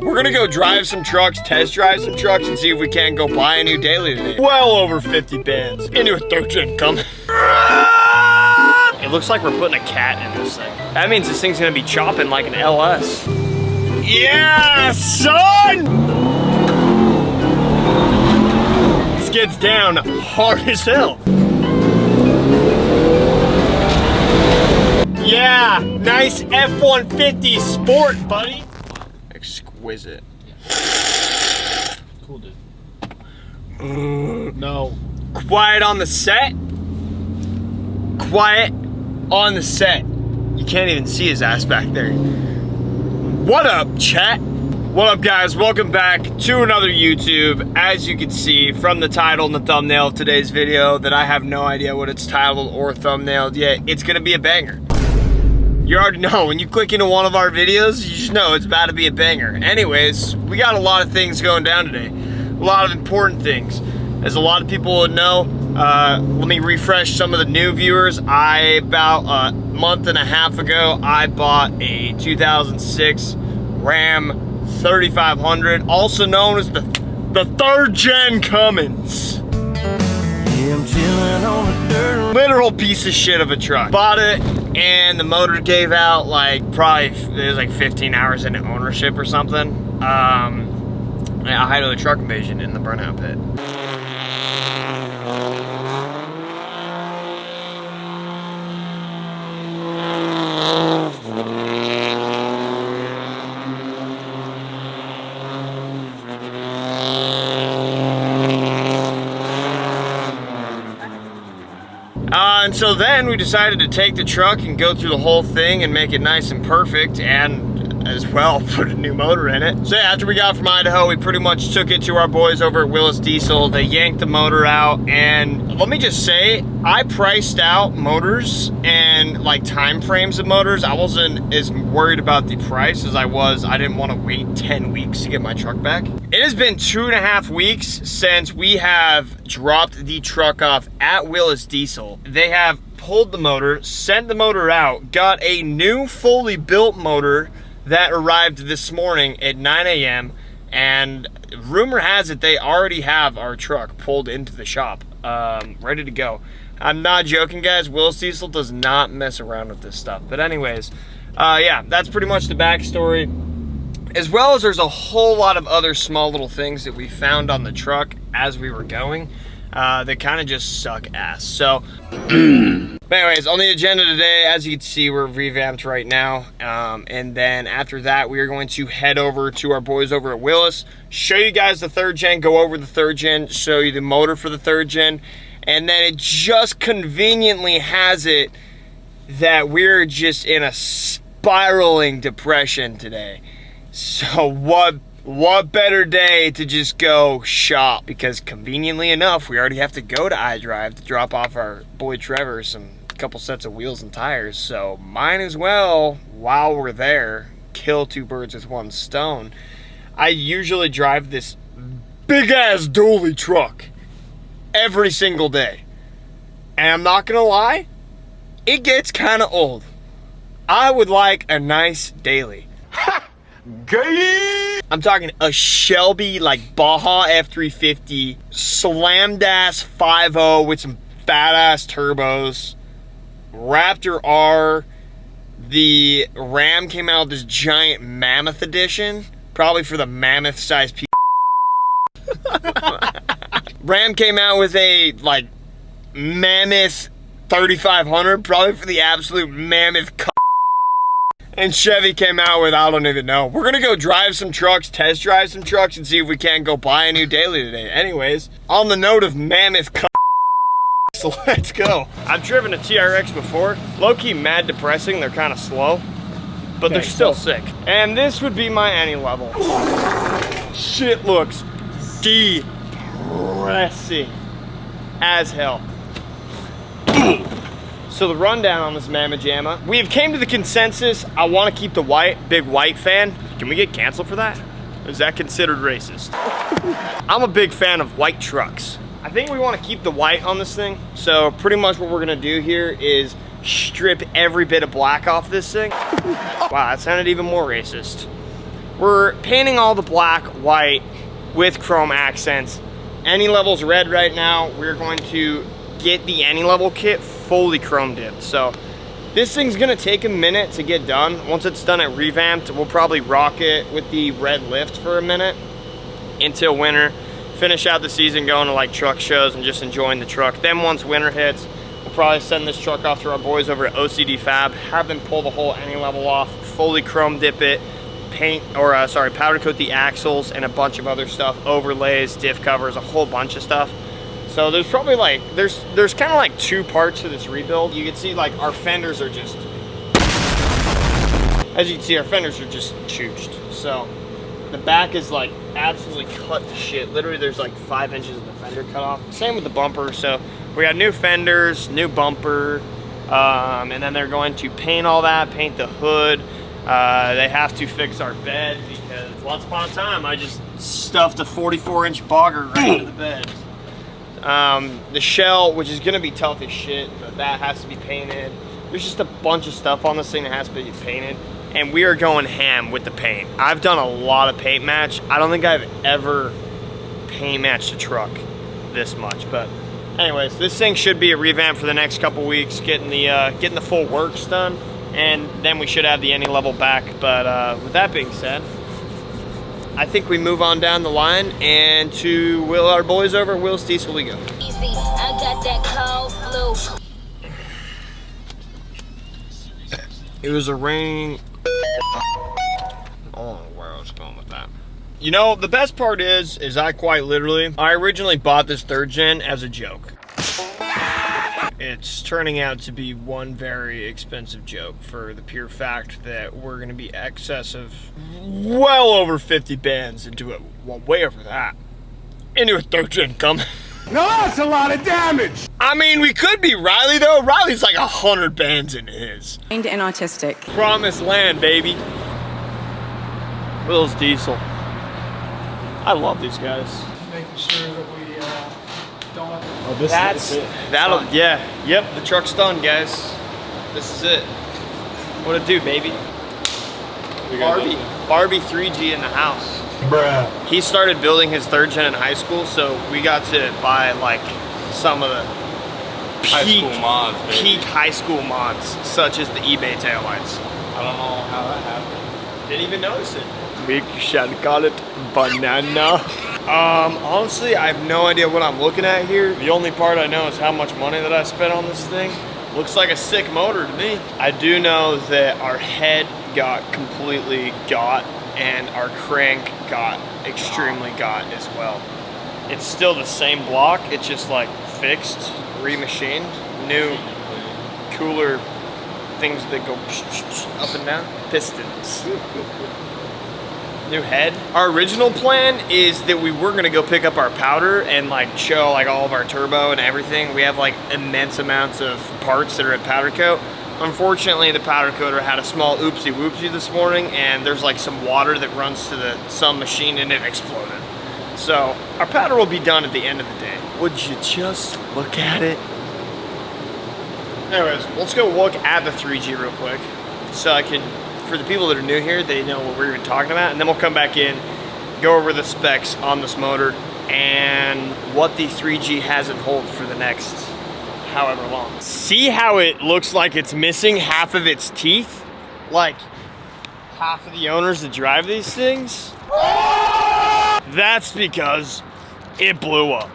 We're gonna go drive some trucks, test drive some trucks, and see if we can't go buy a new daily today. Well over 50 bands into a third gen Cummins. It looks like we're putting a cat in this thing. That means this thing's gonna be chopping like an LS. Yeah, son! This gets down hard as hell. Yeah, nice F-150 sport, buddy. Exquisite. Cool, dude. No. Quiet on the set. Quiet on the set. You can't even see his ass back there. What up, chat? What up, guys? Welcome back to another YouTube. As you can see from the title and the thumbnail of today's video that I have no idea what it's titled or thumbnailed yet, it's gonna be a banger. You already know, when you click into one of our videos, you just know it's about to be a banger. Anyways, we got a lot of things going down today. A lot of important things. As a lot of people would know, let me refresh some of the new viewers. About a month and a half ago, I bought a 2006 Ram 3500, also known as the third gen Cummins. Literal piece of shit of a truck. Bought it and the motor gave out like it was like 15 hours into ownership or something. I had a truck invasion in the burnout pit. And so then we decided to take the truck and go through the whole thing and make it nice and perfect, and as well put a new motor in it. So yeah, after we got from Idaho, we pretty much took it to our boys over at Willis Diesel. They yanked the motor out, and let me just say, I priced out motors and like time frames of motors. I wasn't as worried about the price as I didn't want to wait 10 weeks to get my truck back. It has been 2.5 weeks since we have dropped the truck off at Willis Diesel. They have pulled the motor, sent the motor out, got a new fully built motor that arrived this morning at 9 a.m. and rumor has it they already have our truck pulled into the shop, ready to go. I'm not joking, guys. Willis Diesel does not mess around with this stuff. But anyways, yeah, that's pretty much the backstory. As well as there's a whole lot of other small little things that we found on the truck as we were going that kind of just suck ass. So, but anyways, on the agenda today, as you can see, we're revamped right now. And then after that, we are going to head over to our boys over at Willis, show you guys the third gen, go over the third gen, show you the motor for the third gen. And then it just conveniently has it that we're just in a spiraling depression today. So what better day to just go shop? Because conveniently enough, we already have to go to iDrive to drop off our boy Trevor some couple sets of wheels and tires. So might as well, while we're there, kill two birds with one stone. I usually drive this big ass dually truck every single day. And I'm not gonna lie, it gets kind of old. I would like a nice daily. Gay. I'm talking a Shelby like Baja F350 slammed ass 5.0 with some fat ass turbos. Raptor R. The Ram came out with this giant Mammoth edition, probably for the mammoth size people. Ram came out with a like Mammoth 3500, probably for the absolute mammoth. And Chevy came out with, I don't even know. We're gonna go drive some trucks, test drive some trucks, and see if we can't go buy a new daily today. Anyways, on the note of mammoth, so let's go. I've driven a TRX before. Low-key mad depressing. They're kind of slow, but they're still sick. And this would be my any level. Shit looks depressing as hell. So the rundown on this Mamma Jamma, we have came to the consensus, I want to keep the white, big white fan. Can we get canceled for that? Is that considered racist? I'm a big fan of white trucks. I think we want to keep the white on this thing. So pretty much what we're gonna do here is strip every bit of black off this thing. Wow, that sounded even more racist. We're painting all the black, white with chrome accents. Any level's red right now. We're going to get the any level kit fully chrome dipped. So this thing's gonna take a minute to get done. Once it's done at revamped, we'll probably rock it with the red lift for a minute until winter. Finish out the season going to like truck shows and just enjoying the truck. Then once winter hits, we'll probably send this truck off to our boys over at OCD Fab, have them pull the whole any level off, fully chrome dip it, powder coat the axles and a bunch of other stuff, overlays, diff covers, a whole bunch of stuff. So there's probably like, there's kind of like two parts to this rebuild. You can see like our fenders are just, as you can see, our fenders are just chooched. So the back is like absolutely cut to shit. Literally there's like 5 inches of the fender cut off. Same with the bumper. So we got new fenders, new bumper, and then they're going to paint all that, paint the hood. They have to fix our bed because once upon a time I just stuffed a 44-inch bogger right into the bed. The shell, which is gonna be tough as shit, but that has to be painted. There's just a bunch of stuff on this thing that has to be painted, and we are going ham with the paint. I've done a lot of paint match. I don't think I've ever paint matched a truck this much, but anyways, this thing should be a revamp for the next couple weeks, getting the full works done. And then we should have the any level back. But with that being said, I think we move on down the line and to Will, our boys over at Will's Diesel we go. Easy, I got that cold flu. It was a rain. I don't know where I was going with that. You know, the best part is I originally bought this third gen as a joke. It's turning out to be one very expensive joke for the pure fact that we're going to be excess of well over 50 bands into it, well, way over that, into a third gen Cummins. No, that's a lot of damage. I mean, we could be Riley though. Riley's like 100 bands into his. And autistic. Promised land, baby. Will's Diesel. I love these guys. Making sure that we don't. Oh, this is it. That'll, yeah, yep, the truck's done, guys. This is it. What it do, baby? Barbie 3G in the house. Bruh. He started building his third gen in high school, so we got to buy like some of the peak high school mods, such as the eBay taillights. I don't know how that happened. Didn't even notice it. We shall call it banana. Honestly, I have no idea what I'm looking at here. The only part I know is how much money that I spent on this thing. Looks like a sick motor to me. I do know that our head got completely got and our crank got extremely got as well. It's still the same block, it's just like fixed, remachined, new, cooler things that go up and down, pistons. New head. Our original plan is that we were gonna go pick up our powder and like show like all of our turbo and everything. We have like immense amounts of parts that are at powder coat. Unfortunately, the powder coater had a small oopsie whoopsie this morning, and there's like some water that runs to some machine and it exploded. So our powder will be done at the end of the day. Would you just look at it? Anyways, let's go look at the 3G real quick so I can, for the people that are new here, they know what we're even talking about, and then we'll come back in, go over the specs on this motor and what the 3G has in hold for the next however long. See how it looks like it's missing half of its teeth? Like half of the owners that drive these things? That's because it blew up.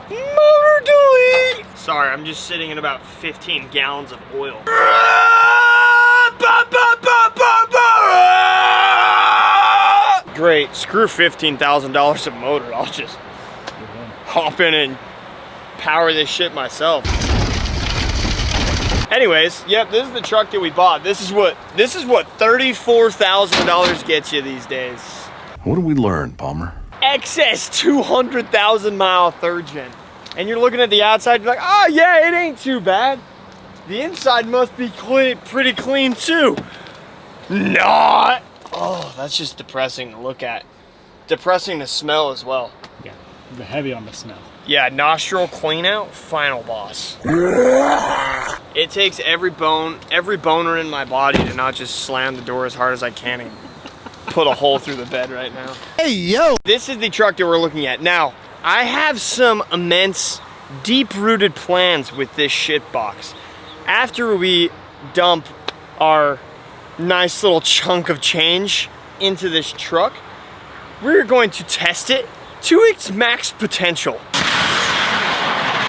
Motor delete! Sorry, I'm just sitting in about 15 gallons of oil. Great, screw $15,000 of motor. I'll just hop in and power this shit myself. Anyways, yep, this is the truck that we bought. This is what $34,000 gets you these days. What did we learn, Palmer? Excess 200,000 mile third gen. And you're looking at the outside, you're like, oh yeah, it ain't too bad. The inside must be pretty clean too. Not. Oh, that's just depressing to look at. Depressing to smell as well. Yeah, heavy on the smell. Yeah, nostril clean out, final boss. It takes every boner in my body to not just slam the door as hard as I can and put a hole through the bed right now. Hey, yo! This is the truck that we're looking at. Now, I have some immense, deep-rooted plans with this shit box. After we dump our nice little chunk of change into this truck, we're going to test it to its max potential.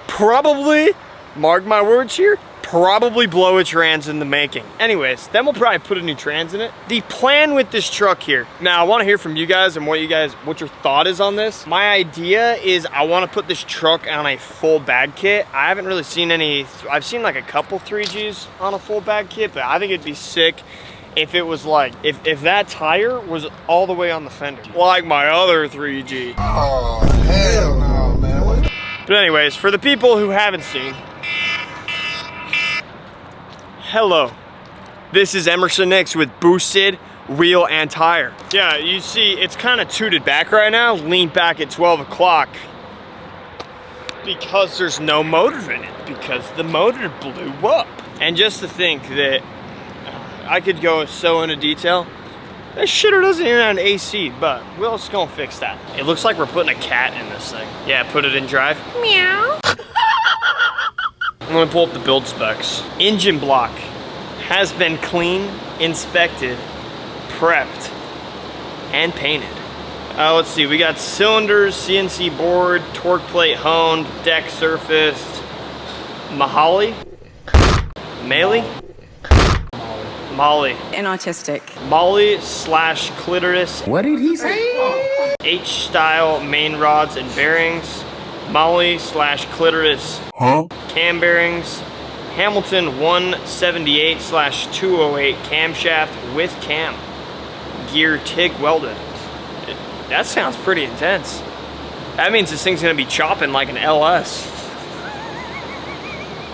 Probably, mark my words here, probably blow a trans in the making. Anyways, then we'll probably put a new trans in it. The plan with this truck here, now I want to hear from you guys and what your thought is on this. My idea is I want to put this truck on a full bag kit. I haven't really seen any, I've seen like a couple 3Gs on a full bag kit, but I think it'd be sick if it was like, if that tire was all the way on the fender, like my other 3G. Oh, hell no, man. What? But anyways, for the people who haven't seen, hello, this is Emerson Nix with Boosted Wheel and Tire. Yeah, you see, it's kind of tooted back right now, leaned back at 12 o'clock, because there's no motor in it, because the motor blew up. And just to think that I could go so into detail, that shitter doesn't even have an AC, but we're just gonna fix that. It looks like we're putting a cat in this thing. Yeah, put it in drive. Meow. I'm gonna pull up the build specs. Engine block has been clean, inspected, prepped, and painted. Let's see, we got cylinders, CNC board, torque plate honed, deck surfaced, Mahali? Maley? Molly. And autistic. Molly slash clitoris. What did he say? H-style main rods and bearings. Molly slash clitoris. Huh? Cam bearings. Hamilton 178 slash 208 camshaft with cam. Gear TIG welded. That sounds pretty intense. That means this thing's gonna be chopping like an LS.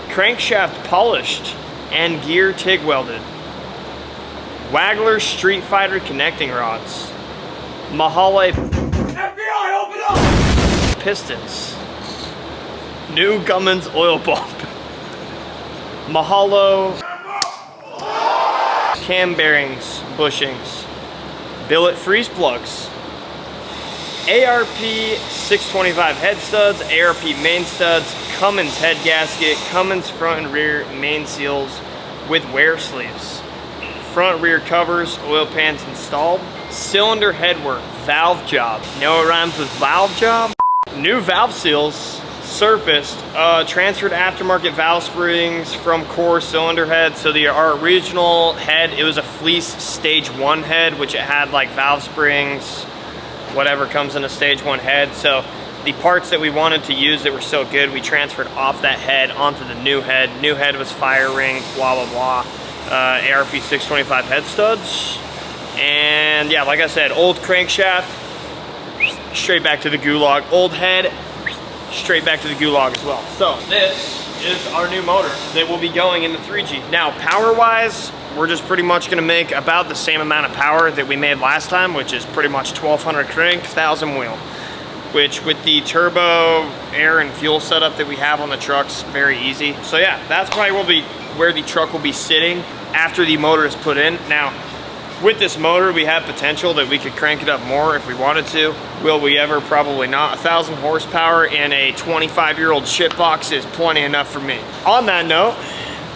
Crankshaft polished and gear TIG welded. Waggler Street Fighter connecting rods. Mahale FBI, open up! Pistons. New Cummins oil pump. Mahalo cam bearings, bushings. Billet freeze plugs. ARP 625 head studs, ARP main studs, Cummins head gasket, Cummins front and rear main seals with wear sleeves. Front rear covers, oil pans installed. Cylinder headwork, valve job. Know it rhymes with valve job? New valve seals, surfaced. Transferred aftermarket valve springs from core cylinder head. So our original head, it was a fleece stage 1 head, which it had like valve springs, whatever comes in a stage 1 head. So the parts that we wanted to use that were so good, we transferred off that head onto the new head. New head was fire ring, blah, blah, blah. ARP 625 head studs. And yeah, like I said, old crankshaft, straight back to the gulag. Old head, straight back to the gulag as well. So this is our new motor that will be going in the 3G. Now, power-wise, we're just pretty much gonna make about the same amount of power that we made last time, which is pretty much 1200 crank, 1000 wheel. Which with the turbo, air, and fuel setup that we have on the truck's very easy. So yeah, that's probably where the truck will be sitting after the motor is put in. Now, with this motor, we have potential that we could crank it up more if we wanted to. Will we ever? Probably not. 1000 horsepower in a 25-year-old shit box is plenty enough for me. On that note,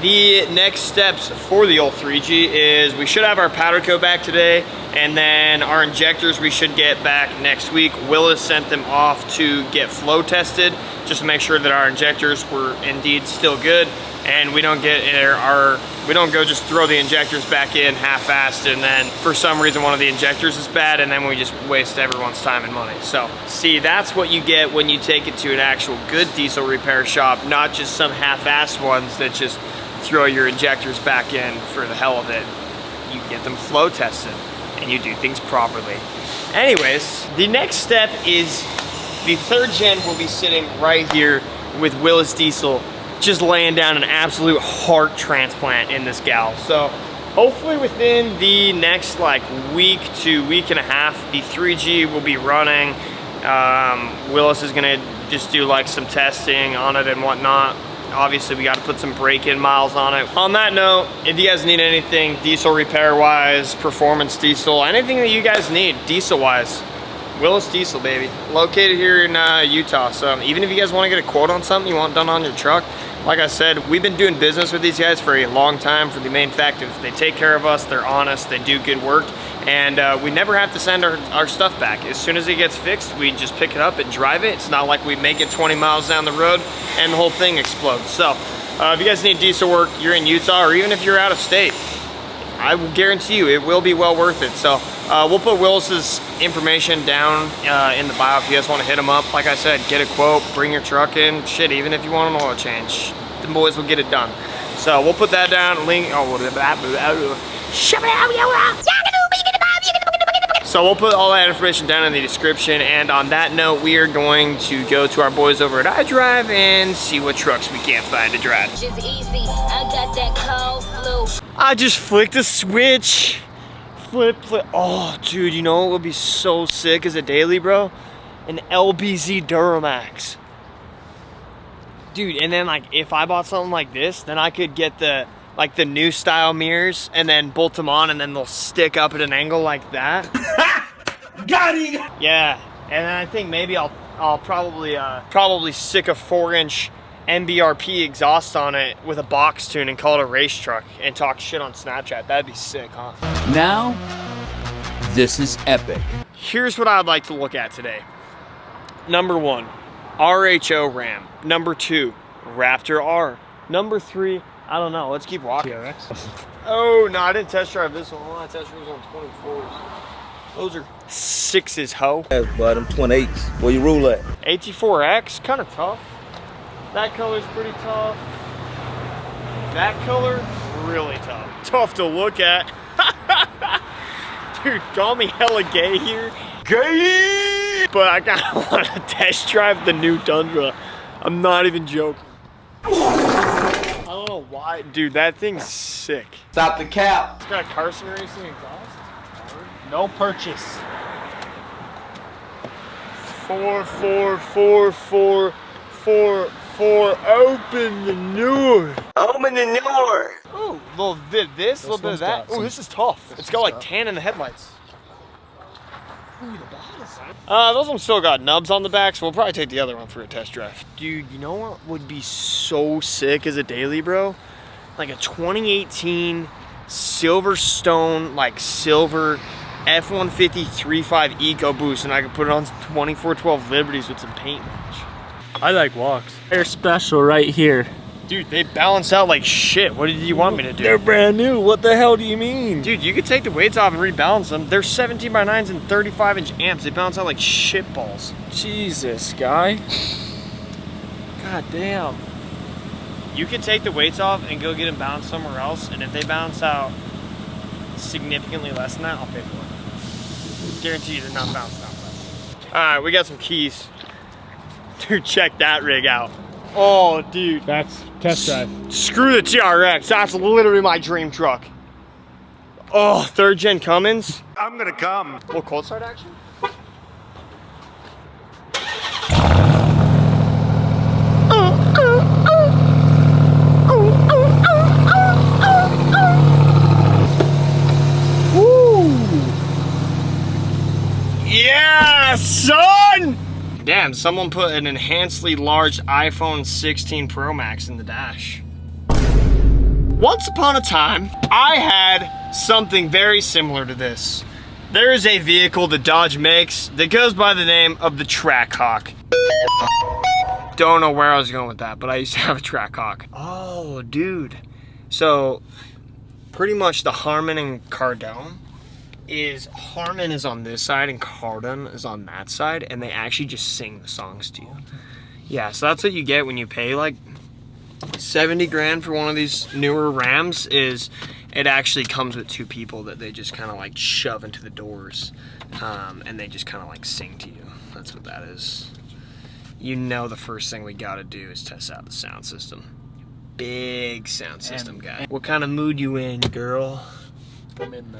the next steps for the old 3G is we should have our powder coat back today, and then our injectors we should get back next week. Willis sent them off to get flow tested, just to make sure that our injectors were indeed still good, and we don't go just throw the injectors back in half-assed, and then for some reason one of the injectors is bad, and then we just waste everyone's time and money. So, see, that's what you get when you take it to an actual good diesel repair shop, not just some half-assed ones that just throw your injectors back in for the hell of it. You get them flow tested, and you do things properly. Anyways, the next step is the 3rd gen will be sitting right here with Willis Diesel, just laying down an absolute heart transplant in this gal. So hopefully within the next like week to week and a half, the 3G will be running. Willis is gonna just do like some testing on it and whatnot. Obviously, we got to put some break-in miles on it. On that note, if you guys need anything diesel repair-wise, performance diesel, anything that you guys need diesel-wise, Willis Diesel, baby. Located here in Utah. So even if you guys want to get a quote on something you want done on your truck, like I said, we've been doing business with these guys for a long time for the main fact of they take care of us, they're honest, they do good work, and we never have to send our stuff back. As soon as it gets fixed, we just pick it up and drive it. It's not like we make it 20 miles down the road and the whole thing explodes. So if you guys need diesel work, you're in Utah, or even if you're out of state, I will guarantee you it will be well worth it. So we'll put Willis's information down in the bio if you guys want to hit him up. Like I said, get a quote, bring your truck in. Shit, even if you want an oil change, the boys will get it done. So we'll put that down. Link. So we'll put all that information down in the description. And on that note, we are going to go to our boys over at iDrive and see what trucks we can't find to drive. Just easy. I got that cold flu. I just flicked a switch. Flip. Oh, dude, you know what would be so sick as a daily, bro? An LBZ Duramax. Dude, and then like if I bought something like this, then I could get the new style mirrors and then bolt them on and then they'll stick up at an angle like that. Got him! Yeah, and then I think maybe I'll probably stick a 4-inch MBRP exhaust on it with a box tune and call it a race truck and talk shit on Snapchat. That'd be sick, huh? Now, this is epic. Here's what I'd like to look at today. Number 1, RHO Ram. Number 2, Raptor R. Number 3, I don't know. Let's keep walking. TRX. Oh, no, I didn't test drive this one. All I test drive was on 24s. Those are 6s, ho. That's by them 28s. Where you rule at? AT4X, kind of tough. That color's pretty tough. That color, really tough. Tough to look at. Dude, call me hella gay here. Gay! But I kinda want to test drive the new Tundra. I'm not even joking. I don't know why. Dude, that thing's sick. Stop the cap. It's got a Carson Racing exhaust. No purchase. 4. Open the door. Open the door. Ooh, a little bit of this, a little bit of that. Ooh, this is tough. It's got like tan in the headlights. Ooh, the bottom's those ones still got nubs on the back, so we'll probably take the other one for a test drive. Dude, you know what would be so sick as a daily, bro? Like a 2018 Silverstone, like silver F-150 3.5 EcoBoost, and I could put it on 2412 Liberties with some paint match. I like walks. They're special right here. Dude, they balance out like shit. What did you want me to do? They're brand new. What the hell do you mean? Dude, you could take the weights off and rebalance them. They're 17x9s and 35-inch amps. They balance out like shit balls. Jesus, guy. God damn. You could take the weights off and go get them balanced somewhere else, and if they balance out significantly less than that, I'll pay for it. Guarantee you they're not balanced out less. Alright, we got some keys. Dude, check that rig out. Oh, dude. That's test drive. Screw the TRX. That's literally my dream truck. Oh, 3rd gen Cummins. I'm gonna come. Little cold start action. Yeah, son! Damn, someone put an enhancedly large iPhone 16 Pro Max in the dash. Once upon a time, I had something very similar to this. There is a vehicle that Dodge makes that goes by the name of the Trackhawk. Don't know where I was going with that, but I used to have a Trackhawk. Oh, dude. So, pretty much the Harman and Cardone Harman is on this side and Cardone is on that side, and they actually just sing the songs to you. Yeah, so that's what you get when you pay like 70 grand for one of these newer Rams. Is it actually comes with 2 people that they just kind of like shove into the doors, and they just kind of like sing to you. That's what that is. You know, the first thing we gotta do is test out the sound system. Big sound system guy. What kind of mood you in, girl? I'm in the...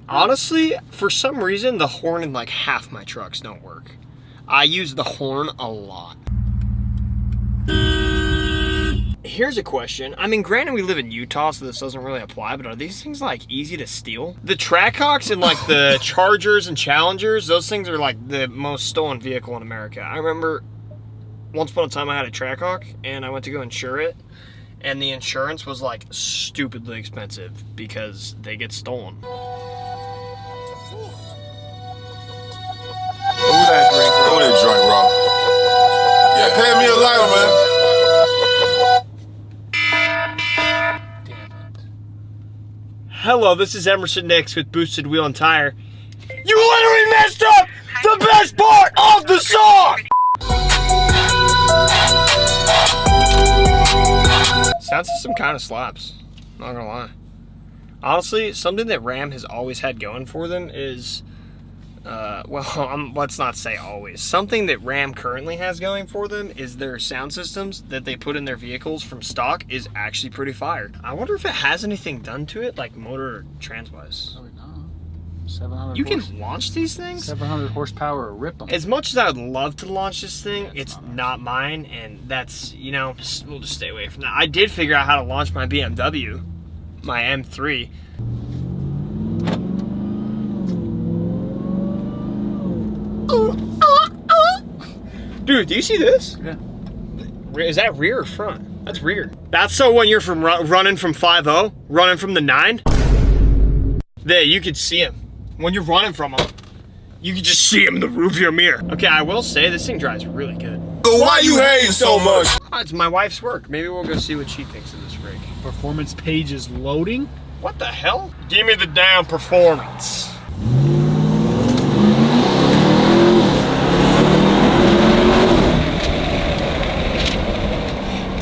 Honestly, for some reason, the horn in like half my trucks don't work. I use the horn a lot. Here's a question. I mean, granted we live in Utah, so this doesn't really apply, but are these things like easy to steal? The Trackhawks and like the Chargers and Challengers, those things are like the most stolen vehicle in America. I remember once upon a time I had a Trackhawk and I went to go insure it, and the insurance was like stupidly expensive because they get stolen. Throw that joint, Rob. Yeah, pay me a lighter, man. Hello, this is Emerson Nix with Boosted Wheel and Tire. You literally messed up the best part of the song! Sound system kind of slaps, not gonna lie. Honestly, something that Ram has always had going for them is, let's not say always. Something that Ram currently has going for them is their sound systems that they put in their vehicles from stock is actually pretty fire. I wonder if it has anything done to it, like motor or trans-wise. Probably not. 700 You can launch these things? 700 horsepower, rip them. As much as I would love to launch this thing, it's not mine, and that's, you know, we'll just stay away from that. I did figure out how to launch my BMW, my M3. Dude, do you see this? Yeah. Is that rear or front? That's rear. That's so when you're from running from 5-0, running from the 9, there you could see him. When you're running from him, you can just see him in the rearview mirror. Okay, I will say this thing drives really good. So why you hating so much? Oh, it's my wife's work. Maybe we'll go see what she thinks of this rig. Performance page is loading. What the hell? Give me the damn performance.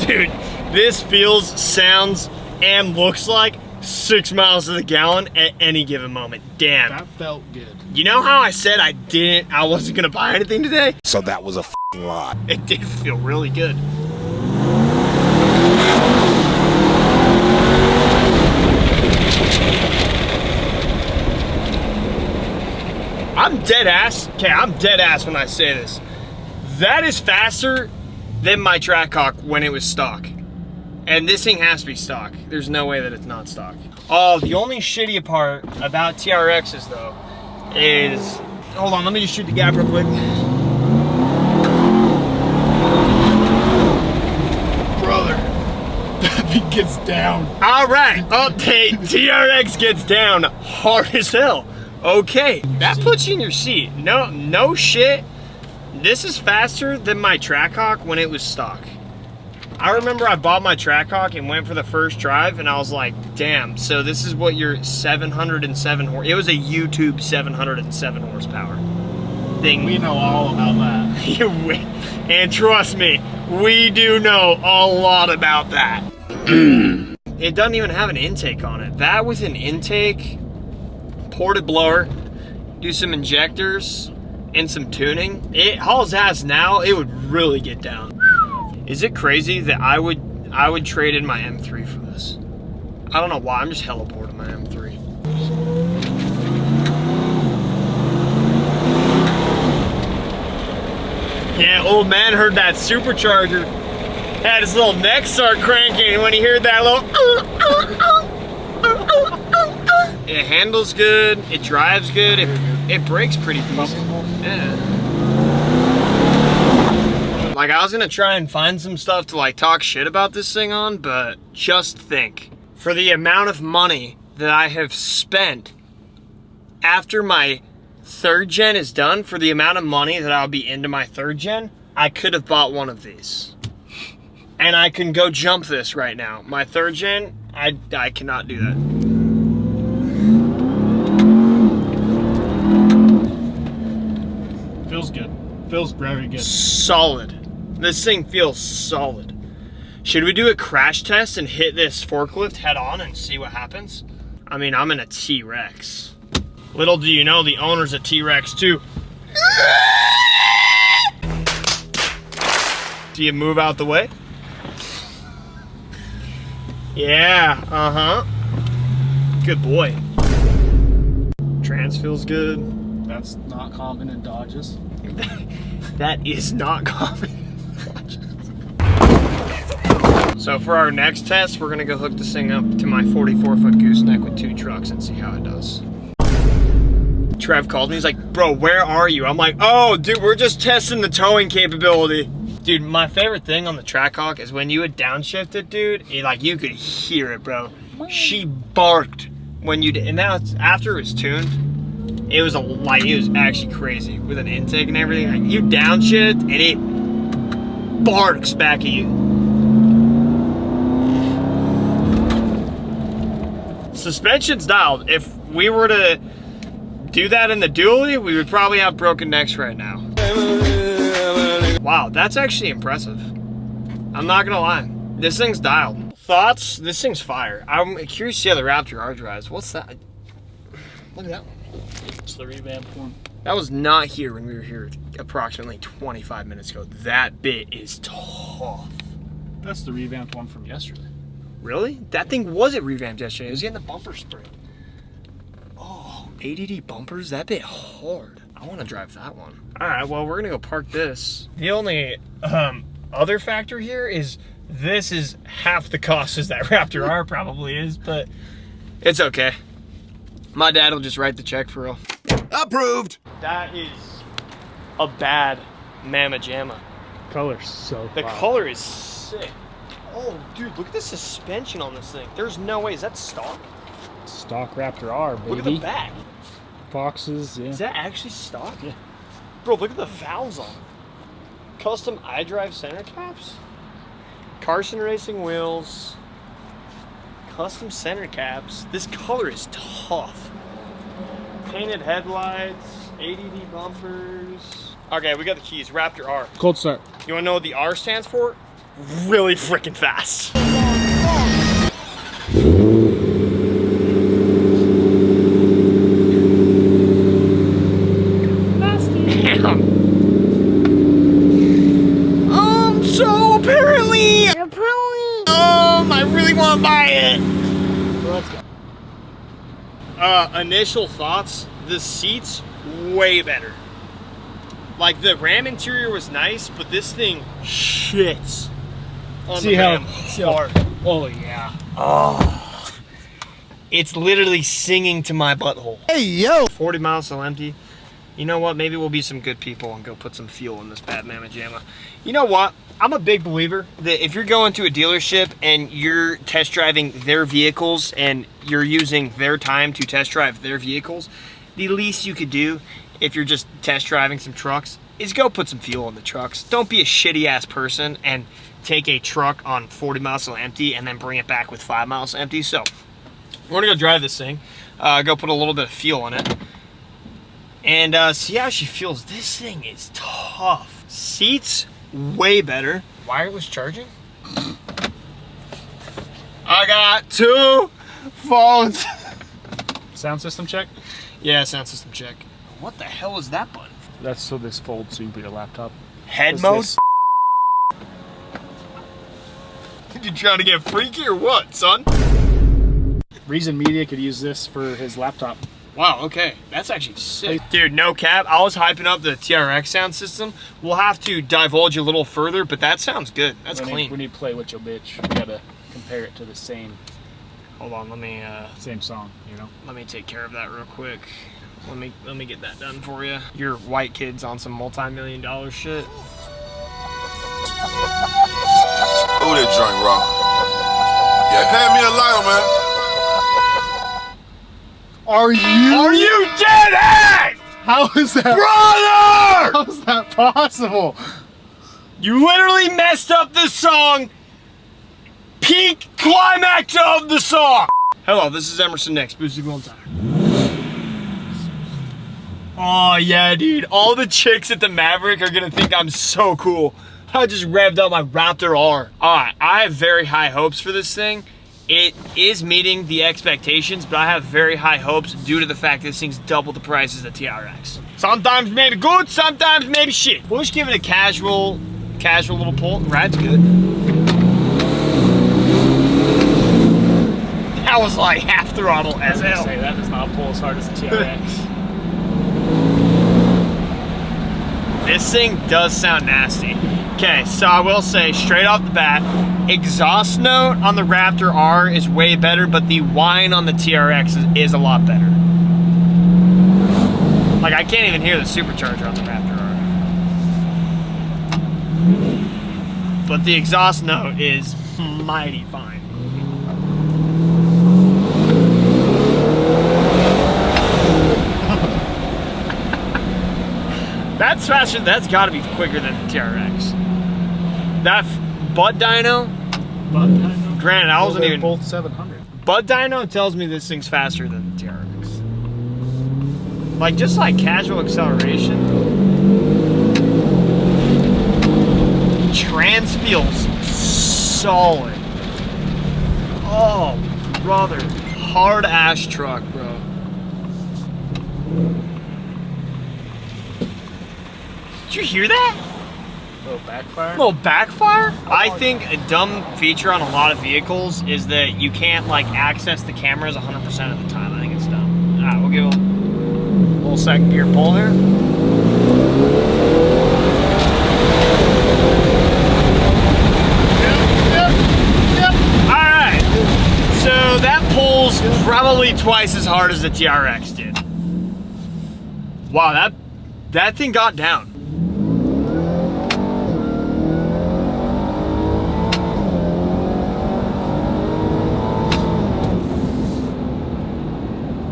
Dude, this feels, sounds, and looks like 6 miles to the gallon at any given moment. Damn. That felt good. You know how I said I wasn't gonna buy anything today? So that was a f***ing lie. It did feel really good. I'm dead ass. Okay, I'm dead ass when I say this. That is faster than my Trackhawk when it was stock. And this thing has to be stock. There's no way that it's not stock. Oh, the only shitty part about TRXs though is, hold on, let me just shoot the gap real quick. Brother, that thing gets down. All right, update, TRX gets down hard as hell. Okay, that puts you in your seat. No shit. This is faster than my Trackhawk when it was stock. I remember I bought my Trackhawk and went for the first drive and I was like, damn, so this is what your 707 horse, it was a YouTube 707 horsepower thing. We know all about that. And trust me, we do know a lot about that. It doesn't even have an intake on it. That with an intake, ported blower, do some injectors and some tuning, it hauls ass now, it would really get down. Is it crazy that I would trade in my M3 for this? I don't know why, I'm just hella bored of my M3. Yeah, old man heard that supercharger, had his little neck start cranking when he heard that little It handles good, it drives good, it brakes pretty decent. Yeah. Like, I was gonna try and find some stuff to like talk shit about this thing on, but just think, for the amount of money that I have spent after my 3rd gen is done, for the amount of money that I'll be into my 3rd gen, I could have bought one of these. And I can go jump this right now. My 3rd gen, I cannot do that. Feels good. Feels very good. Solid. This thing feels solid. Should we do a crash test and hit this forklift head on and see what happens? I mean, I'm in a T-Rex. Little do you know, the owner's a T-Rex too. Do you move out the way? Yeah, uh-huh. Good boy. Trans feels good. That's not common in Dodges. That is not common. So for our next test, we're gonna go hook this thing up to my 44-foot gooseneck with 2 trucks and see how it does. Trev called me, he's like, bro, where are you? I'm like, oh, dude, we're just testing the towing capability. Dude, my favorite thing on the Trackhawk is when you would downshift it, dude, you could hear it, bro. She barked when you did, and now it's, after it was tuned, it was actually crazy with an intake and everything. Like, you downshift and it barks back at you. Suspension's dialed. If we were to do that in the dually, we would probably have broken necks right now. Wow, that's actually impressive. I'm not gonna lie. This thing's dialed. Thoughts? This thing's fire. I'm curious to see how the Raptor R drives. What's that? Look at that one. It's the revamped one. That was not here when we were here approximately 25 minutes ago. That bit is tough. That's the revamped one from yesterday. Really? That thing wasn't revamped yesterday. It was getting the bumper spring. Oh, ADD bumpers? That bit hard. I want to drive that one. All right, well, we're going to go park this. The only other factor here is this is half the cost as that Raptor R probably is, but it's okay. My dad will just write the check for real. Approved. That is a bad Mamma Jamma. Color's so The fire. color is sick. Oh, dude, look at the suspension on this thing. There's no way. Is that stock? Stock Raptor R, baby. Look at the back. Boxes, yeah. Is that actually stock? Yeah. Bro, look at the valves on it. Custom iDrive center caps. Carson Racing wheels. Custom center caps. This color is tough. Painted headlights. ADD bumpers. Okay, we got the keys. Raptor R. Cold start. You wanna know what the R stands for? Really freaking fast. So apparently, I really want to buy it. Let's go. Initial thoughts, the seats, way better. Like, the Ram interior was nice, but this thing shits on the Ram hard. Oh, yeah. Oh, it's literally singing to my butthole. Hey, yo. 40 miles still empty. You know what? Maybe we'll be some good people and go put some fuel in this bad Mamma Jamma. You know what? I'm a big believer that if you're going to a dealership and you're test driving their vehicles and you're using their time to test drive their vehicles, the least you could do if you're just test driving some trucks is go put some fuel in the trucks. Don't be a shitty ass person and take a truck on 40 miles till empty and then bring it back with 5 miles empty. So we're gonna go drive this thing, go put a little bit of fuel in it, and see how she feels. This thing is tough. Seats, way better. Wireless charging. I got 2 phones. Sound system check? Yeah, sound system check. What the hell is that button? That's so this folds so you can put your laptop. Head What's mode? this? You trying to get freaky or what, son? Reason Media could use this for his laptop. Wow, okay. That's actually sick. Dude, no cap. I was hyping up the TRX sound system. We'll have to divulge a little further, but that sounds good. That's clean. We need to play with your bitch. We gotta compare it to the same Hold on, let me song, you know? let me take care of that real quick. Let me get that done for you. Your white kid's on some multi-million-dollar shit. Oh, that joint raw. Yeah, pay me a lighter, man. Are you dead ass? How is that? Brother! How is that possible? You literally messed up the song. Peak climax of the song. Hello, this is Emerson Next, Boosted Gold Tire. Oh yeah, dude. All the chicks at the Maverick are gonna think I'm so cool. I just revved up my Raptor R. Alright, I have very high hopes for this thing. It is meeting the expectations, but I have very high hopes due to the fact that this thing's double the price as the TRX. Sometimes maybe good, sometimes maybe shit. We'll just give it a casual little pull. Ride's good. That was like half throttle as hell. Say that does not pull as hard as the TRX. This thing does sound nasty. Okay, so I will say straight off the bat, exhaust note on the Raptor R is way better, but the whine on the TRX is a lot better. Like, I can't even hear the supercharger on the Raptor R. But the exhaust note is mighty fine. That's faster, that's gotta be quicker than the TRX. That Bud Dyno, granted, I wasn't even... both 700. Bud Dyno tells me this thing's faster than the TRX. Like, just like casual acceleration. Trans feels solid. Oh, brother. Hard ass truck, bro. Did you hear that? Little backfire? Little backfire? I think a dumb feature on a lot of vehicles is that you can't like access the cameras 100% of the time. I think it's dumb. All right, we'll give a little second gear pull here. Yep. All right. So that pulls probably twice as hard as the TRX did. Wow, that thing got down.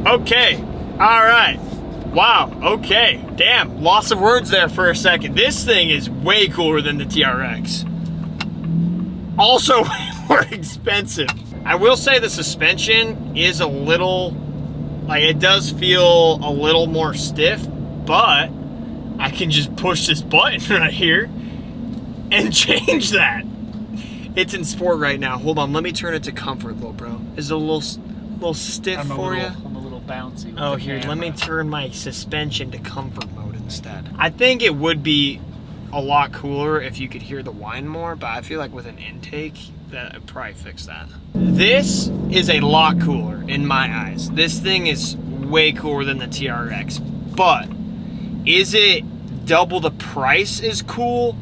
Okay, all right. Wow, okay. Damn, loss of words there for a second. This thing is way cooler than the TRX. Also way more expensive. I will say the suspension is a little, like it does feel a little more stiff, but I can just push this button right here and change that. It's in sport right now. Hold on, let me turn it to comfort, little bro. Is it a little stiff for you? I'm a little bouncy. Oh, here, let me turn my suspension to comfort mode instead. I think it would be a lot cooler if you could hear the whine more, but I feel like with an intake, that would probably fix that. This is a lot cooler in my eyes. This thing is way cooler than the TRX, but is it double the price is cool?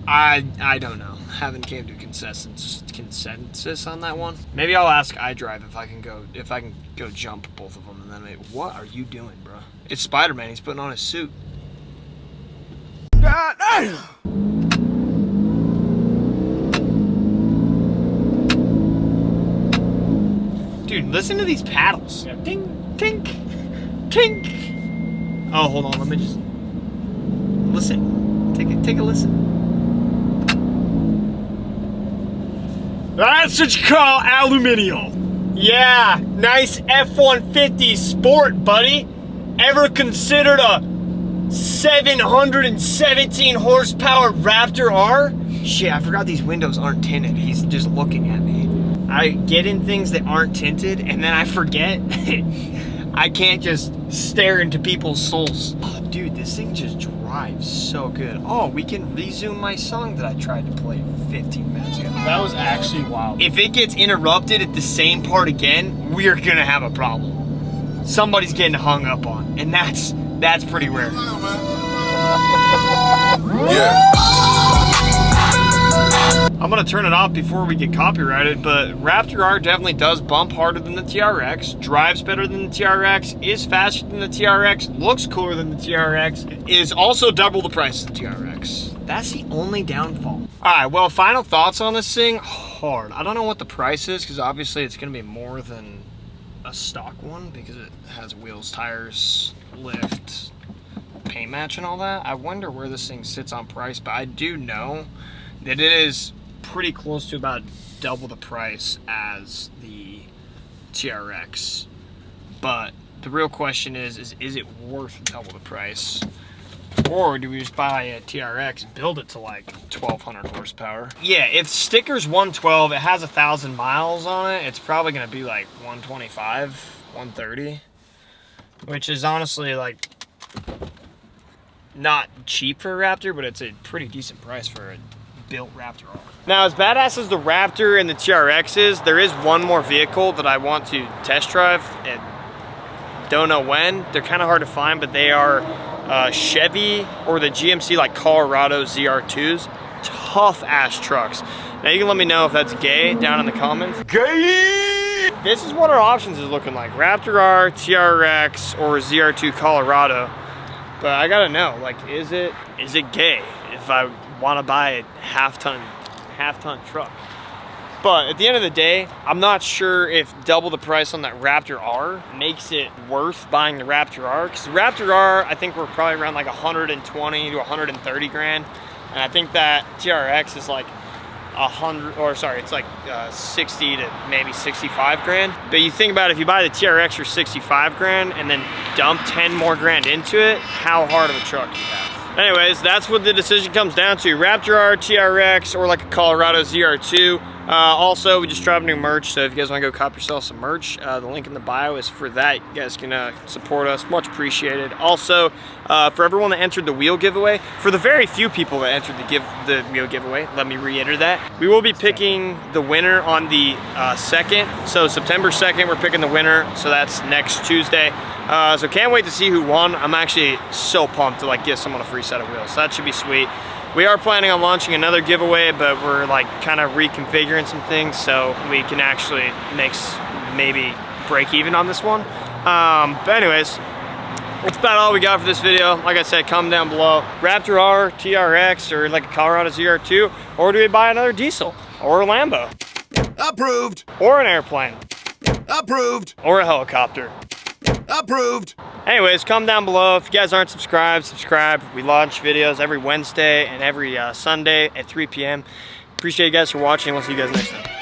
I don't know. Haven't came to consensus on that one. Maybe I'll ask iDrive if I can go jump both of them, and then maybe, what are you doing, bro? It's Spider-Man. He's putting on his suit. God damn! Dude, listen to these paddles. Yeah. Tink, tink, tink. Oh, hold on. Let me just listen. Take a listen. That's what you call aluminium. Yeah, nice F-150 sport, buddy. Ever considered a 717 horsepower Raptor R? Shit, I forgot these windows aren't tinted. He's just looking at me. I get in things that aren't tinted, and then I forget. I can't just stare into people's souls. Oh, dude, this thing just drives so good. Oh, we can resume my song that I tried to play 15 minutes ago. That was actually wild. If it gets interrupted at the same part again, we're gonna have a problem. Somebody's getting hung up on, and that's pretty rare. Yeah. I'm gonna turn it off before we get copyrighted, but Raptor R definitely does bump harder than the TRX, drives better than the TRX, is faster than the TRX, looks cooler than the TRX, is also double the price of the TRX. That's the only downfall. All right, well, final thoughts on this thing, hard. I don't know what the price is, because obviously it's gonna be more than a stock one, because it has wheels, tires, lift, paint match and all that. I wonder where this thing sits on price, but I do know that it is pretty close to about double the price as the TRX. But the real question is it worth double the price? Or do we just buy a TRX and build it to like 1,200 horsepower? Yeah, if sticker's 112, it has 1,000 miles on it, it's probably gonna be like 125, 130, which is honestly like not cheap for a Raptor, but it's a pretty decent price for a built Raptor R. Now, as badass as the Raptor and the TRX is, there is one more vehicle that I want to test drive, and don't know when. They're kind of hard to find, but they are Chevy or the GMC like Colorado ZR2s. Tough ass trucks. Now you can let me know if that's gay down in the comments. Gay! This is what our options is looking like. Raptor R, TRX, or ZR2 Colorado. But I gotta know, like, is it gay if I wanna buy a half ton truck? But at the end of the day, I'm not sure if double the price on that Raptor R makes it worth buying the Raptor R. Because the Raptor R, I think we're probably around like 120 to 130 grand. And I think that TRX is like 60 to maybe 65 grand. But you think about it, if you buy the TRX for 65 grand and then dump 10 more grand into it, how hard of a truck you have. Anyways, that's what the decision comes down to. Raptor R, TRX, or like a Colorado ZR2. Also, we just dropped new merch, so if you guys want to go cop yourself some merch, the link in the bio is for that. You guys can support us, much appreciated. Also, for everyone that entered the wheel giveaway, for the very few people that entered the wheel giveaway, let me reiterate that, we will be picking the winner on the 2nd. So September 2nd, we're picking the winner, so that's next Tuesday. So can't wait to see who won. I'm actually so pumped to like give someone a free set of wheels, so that should be sweet. We are planning on launching another giveaway, but we're like kind of reconfiguring some things so we can actually maybe break even on this one. But anyways, that's about all we got for this video. Like I said, comment down below. Raptor R, TRX, or like a Colorado ZR2, or do we buy another diesel, or a Lambo? Approved. Or an airplane? Approved. Or a helicopter? Approved. Anyways, comment down below. If you guys aren't subscribed, subscribe. We launch videos every Wednesday and every Sunday at 3 p.m. Appreciate you guys for watching. We'll see you guys next time.